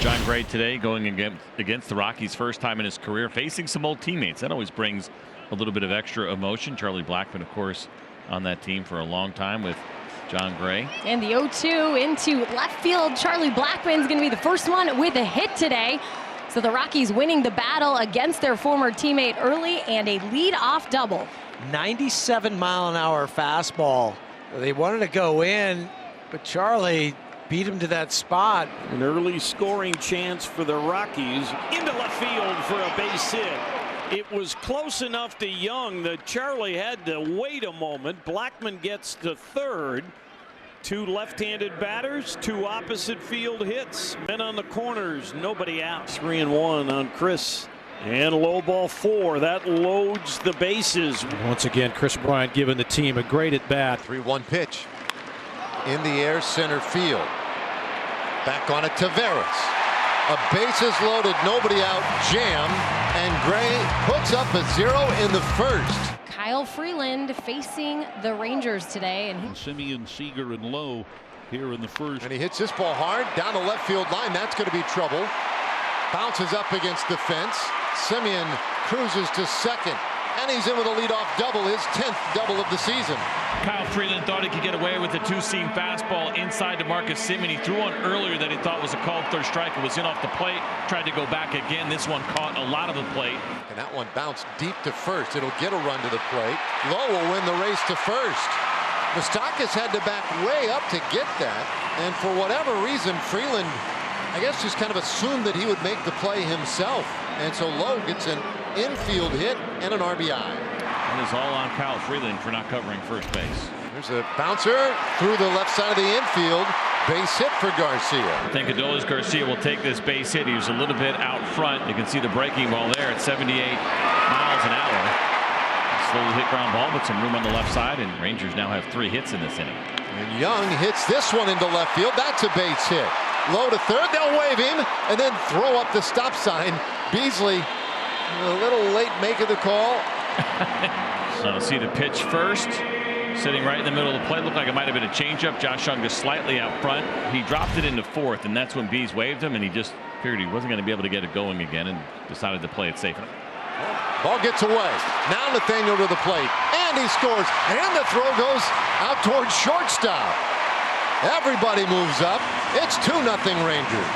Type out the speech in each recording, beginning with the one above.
John Gray today going against the Rockies, first time in his career, facing some old teammates. That always brings a little bit of extra emotion. Charlie Blackmon, of course, on that team for a long time with John Gray. And the 0-2 into left field. Charlie Blackmon's going to be the first one with a hit today. So the Rockies winning the battle against their former teammate early, and a lead-off double. 97-mile-an-hour fastball. They wanted to go in, but Charlie beat him to that spot. An early scoring chance for the Rockies. Into left field for a base hit. It was close enough to Young that Charlie had to wait a moment. Blackmon gets to third. Two left-handed batters, two opposite field hits. Men on the corners, nobody out. 3-1 on Chris. And low ball 4. That loads the bases. Once again, Chris Bryant giving the team a great at bat. 3-1 pitch. In the air, center field. Back on it, Taveras. A bases loaded, nobody out, jam, and Gray puts up a 0 in the first. Kyle Freeland facing the Rangers today, and Semien, Seager, and Lowe here in the first. And he hits this ball hard down the left field line. That's going to be trouble. Bounces up against the fence. Semien cruises to second, and he's in with a leadoff double, his 10th double of the season. Kyle Freeland thought he could get away with the two-seam fastball inside to Marcus Semien. He threw one earlier that he thought was a called third strike. It was in off the plate. Tried to go back again. This one caught a lot of the plate. And that one bounced deep to first. It'll get a run to the plate. Lowe will win the race to first. Moustakas had to back way up to get that. And for whatever reason, Freeland, I guess, just kind of assumed that he would make the play himself. And so Lowe gets an infield hit and an RBI. That is all on Kyle Freeland for not covering first base. There's a bouncer through the left side of the infield. Base hit for Garcia. I think Adolis Garcia will take this base hit. He was a little bit out front. You can see the breaking ball there at 78 miles an hour. Slowly hit ground ball, but some room on the left side, and Rangers now have 3 hits in this inning. And Young hits this one into left field. That's a base hit. Low to third. They'll wave him and then throw up the stop sign. Beasley a little late making the call. So see the pitch first. Sitting right in the middle of the plate. Looked like it might have been a changeup. Josh Young just slightly out front. He dropped it into fourth, and that's when Bees waved him, and he just figured he wasn't going to be able to get it going again and decided to play it safe. Ball gets away. Now Nathaniel to the plate, and he scores, and the throw goes out towards shortstop. Everybody moves up. It's 2-0 Rangers.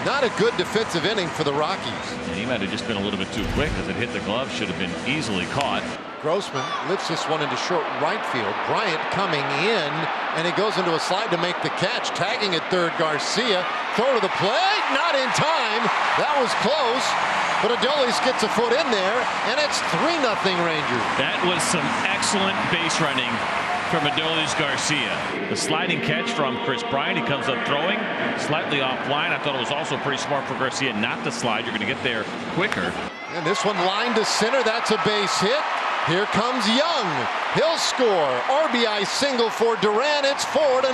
Not a good defensive inning for the Rockies. And he might have just been a little bit too quick as it hit the glove. Should have been easily caught. Grossman lifts this one into short right field. Bryant coming in, and he goes into a slide to make the catch. Tagging at third, Garcia. Throw to the plate, not in time. That was close, but Adolis gets a foot in there, and it's 3-0 Rangers. That was some excellent base running from Adolis Garcia. The sliding catch from Chris Bryant. He comes up throwing slightly offline. I thought it was also pretty smart for Garcia not to slide. You're going to get there quicker. And this one lined to center. That's a base hit. Here comes Young. He'll score. RBI single for Duran. It's 4-0.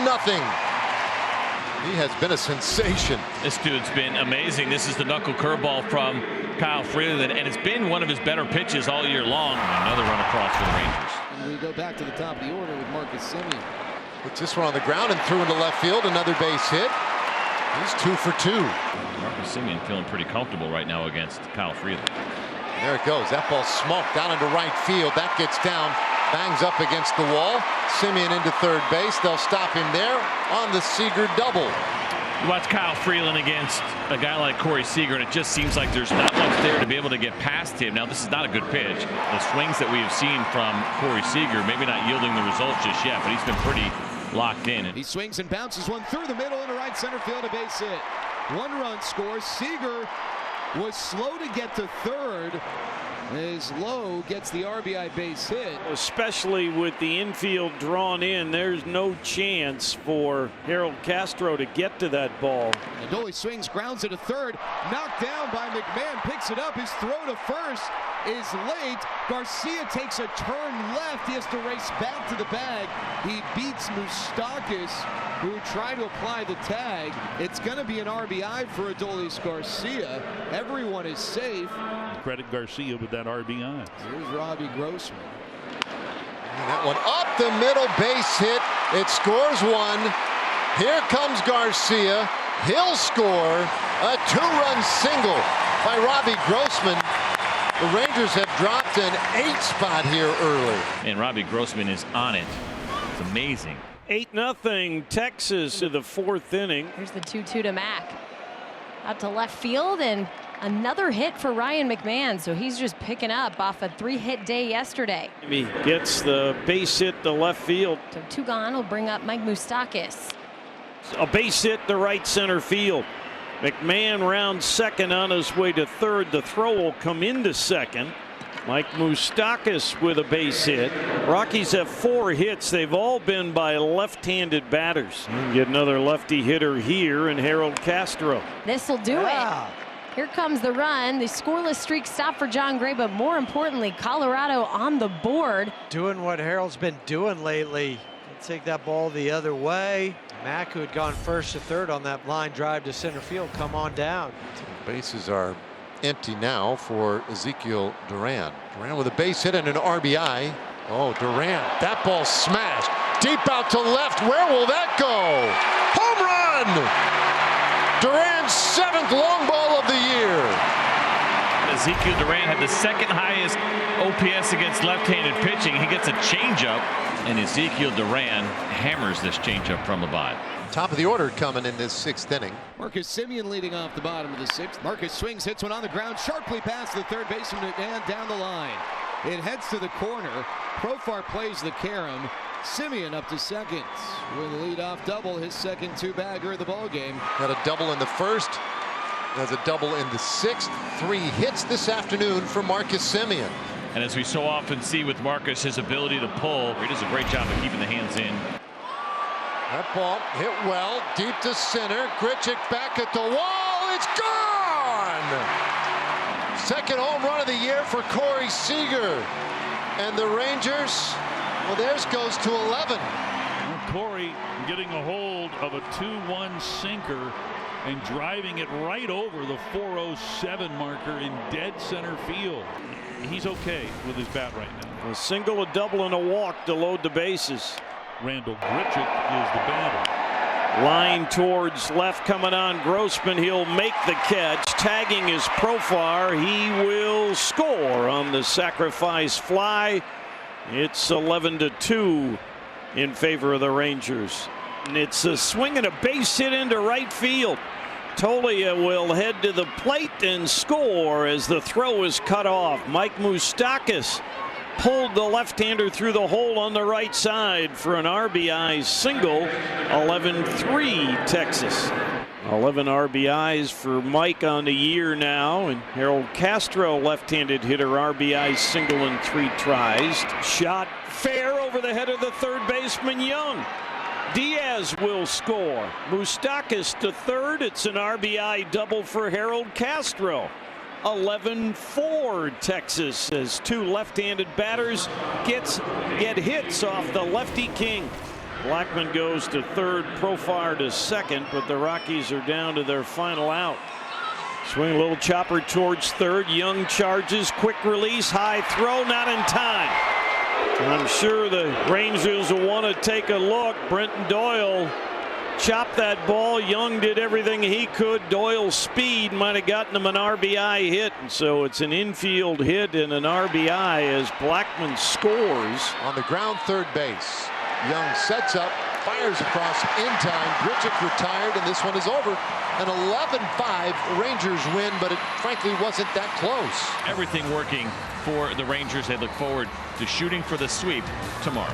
He has been a sensation. This dude's been amazing. This is the knuckle curveball from Kyle Freeland, and it's been one of his better pitches all year long. Another run across for the Rangers. And we go back to the top of the order with Marcus Semien. Puts this one on the ground and threw into left field. Another base hit. He's 2 for 2. Marcus Semien feeling pretty comfortable right now against Kyle Freeland. There it goes. That ball smoked down into right field. That gets down, bangs up against the wall. Semien into third base. They'll stop him there on the Seager double. You watch Kyle Freeland against a guy like Corey Seager, and it just seems like there's not much there to be able to get past him. Now, this is not a good pitch. The swings that we have seen from Corey Seager, maybe not yielding the results just yet, but he's been pretty locked in. He swings and bounces one through the middle into right center field, a base hit. 1 run scores. Seager was slow to get to third as Lowe gets the RBI base hit. Especially with the infield drawn in, there's no chance for Harold Castro to get to that ball. Adolis swings, grounds it to third, knocked down by McMahon, picks it up. His throw to first is late. Garcia takes a turn left. He has to race back to the bag. He beats Moustakas, who tried to apply the tag. It's going to be an RBI for Adolis Garcia. Everyone is safe. Credit Garcia with that RBI. Here's Robbie Grossman. And that one up the middle, base hit. It scores 1. Here comes Garcia. He'll score a 2-run single by Robbie Grossman. The Rangers have dropped an 8 spot here early. And Robbie Grossman is on it. It's amazing. 8-0 Texas to the 4th inning. Here's the 2-2 to Mack. Out to left field, and another hit for Ryan McMahon. So he's just picking up off a 3-hit day yesterday. He gets the base hit to left field. So 2 gone will bring up Mike Moustakas. A base hit to right center field. McMahon rounds second on his way to third. The throw will come into second. Mike Moustakas with a base hit. Rockies have 4 hits. They've all been by left-handed batters. Get another lefty hitter here in Harold Castro. This will do it. Here comes the run. The scoreless streak stopped for John Gray, but more importantly, Colorado on the board. Doing what Harold's been doing lately. Take that ball the other way. Mack, who had gone first to third on that line drive to center field, come on down. Bases are empty now for Ezekiel Duran. Duran with a base hit and an RBI. Oh, Duran, that ball smashed deep out to left. Where will that go? Home run! Duran's 7th long ball of the year. Ezekiel Duran had the 2nd highest OPS against left-handed pitching. He gets a changeup, and Ezekiel Duran hammers this changeup from above. Top of the order coming in this 6th inning. Marcus Semien leading off the bottom of the 6th. Marcus swings, hits one on the ground, sharply past the third baseman and down the line. It heads to the corner. Profar plays the carom. Semien up to second with a leadoff double, his second 2-bagger of the ball game. Got a double in the 1st. Has a double in the 6th. 3 hits this afternoon for Marcus Semien. And as we so often see with Marcus, his ability to pull, he does a great job of keeping the hands in. That ball hit well, deep to center. Grichuk back at the wall. It's gone! 2nd home run of the year for Corey Seager. And the Rangers, well, theirs goes to 11. Corey getting a hold of a 2-1 sinker and driving it right over the 407 marker in dead center field. He's okay with his bat right now. A single, a double, and a walk to load the bases. Randall Grichuk is the batter. Line towards left coming on Grossman. He'll make the catch. Tagging is Profar. He will score on the sacrifice fly. It's 11-2 in favor of the Rangers. And it's a swing and a base hit into right field. Tolia will head to the plate and score as the throw is cut off. Mike Moustakas pulled the left-hander through the hole on the right side for an RBI single. 11-3 Texas. 11 RBIs for Mike on the year now, and Harold Castro, left-handed hitter, RBI single in 3 tries. Shot fair over the head of the third baseman Young. Diaz will score. Moustakas to third. It's an RBI double for Harold Castro. 11-4 Texas as 2 left-handed batters get hits off the lefty king. Blackman goes to third, Profar to second, but the Rockies are down to their final out. Swing a little chopper towards third. Young charges, quick release, high throw, not in time. I'm sure the Rangers will want to take a look. Brenton Doyle chopped that ball. Young did everything he could. Doyle's speed might have gotten him an RBI hit, and so it's an infield hit and an RBI as Blackman scores. On the ground, third base. Young sets up, fires across in time. Grichuk retired, and this one is over. An 11-5 Rangers win, but it frankly wasn't that close. Everything working for the Rangers. They look forward to shooting for the sweep tomorrow.